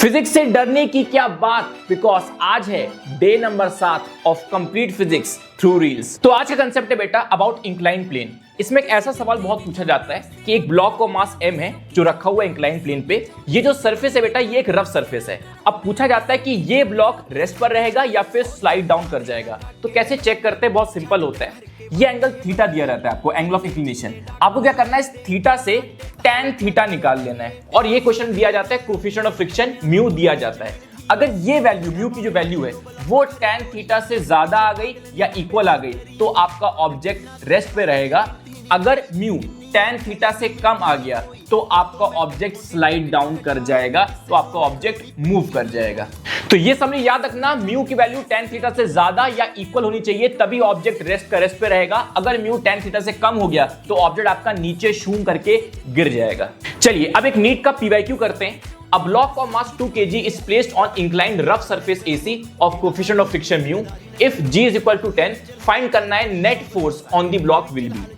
Physics से डरने की क्या बात, बिकॉज आज है day number 7 of complete physics through reels. तो आज का कंसेप्ट है बेटा अबाउट इंक्लाइन प्लेन। इसमें एक ऐसा सवाल बहुत पूछा जाता है कि एक ब्लॉक को मास m है जो रखा हुआ है इंक्लाइन प्लेन पे। ये जो सरफेस है बेटा ये एक रफ सरफेस है। अब पूछा जाता है कि ये ब्लॉक रेस्ट पर रहेगा या फिर स्लाइड डाउन कर जाएगा। तो कैसे चेक करते हैं, बहुत सिंपल होता है। ये एंगल थीटा दिया रहता है आपको, एंगल ऑफ इंक्लिनेशन। आपको क्या करना है, इस थीटा से tan थीटा निकाल लेना है। और ये क्वेश्चन दिया जाता है कोएफिशिएंट ऑफ फ्रिक्शन म्यू दिया जाता है। अगर ये वैल्यू म्यू की जो वैल्यू है वो tan थीटा से ज्यादा आ गई या इक्वल आ गई तो आपका ऑब्जेक्ट रेस्ट पे रहेगा। अगर म्यू tan थीटा से कम आ गया तो आपका ऑब्जेक्ट स्लाइड डाउन कर जाएगा, तो आपका ऑब्जेक्ट मूव कर जाएगा। तो ये समझ याद रखना, म्यू की वैल्यू tan थीटा से ज्यादा या इक्वल होनी चाहिए तभी ऑब्जेक्ट रेस्ट पे रहेगा। अगर म्यू tan थीटा से कम हो गया तो ऑब्जेक्ट आपका नीचे शूम करके गिर जाएगा। चलिए अब एक नीट का पीवाईक्यू करते हैं। A block of mass 2 kg is placed on inclined rough surface AC of coefficient of friction mu. If g is equal to 10, find करना है net force on the block will be.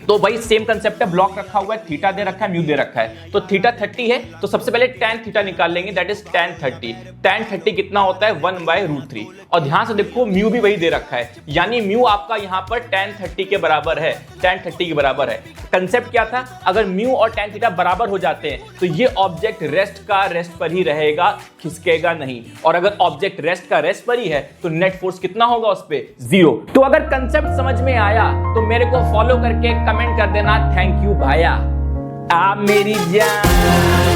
तो भाई same concept है, block रखा हुआ है, theta दे रखा है, म्यू दे रखा है। तो थीटा 30 है तो सबसे पहले tan थीटा निकाल लेंगे, दैट इज tan 30। tan 30 कितना होता है 1/√3। और ध्यान से देखो म्यू भी वही दे रखा है, यानी म्यू आपका यहां पर tan 30 के बराबर है, tan 30 के बराबर है। कंसेप्ट क्या था, अगर म्यू और tan थीटा बराबर हो जाते हैं तो ये ऑब्जेक्ट रेस्ट पर ही रहेगा, खिसकेगा नहीं। और अगर ऑब्जेक्ट रेस्ट पर ही है तो नेट फोर्स कितना होगा उस पे, 0। तो अगर कंसेप्ट समझ में आया तो मेरे को फॉलो करके कमेंट कर देना, थैंक यू भाया, आप मेरी जान।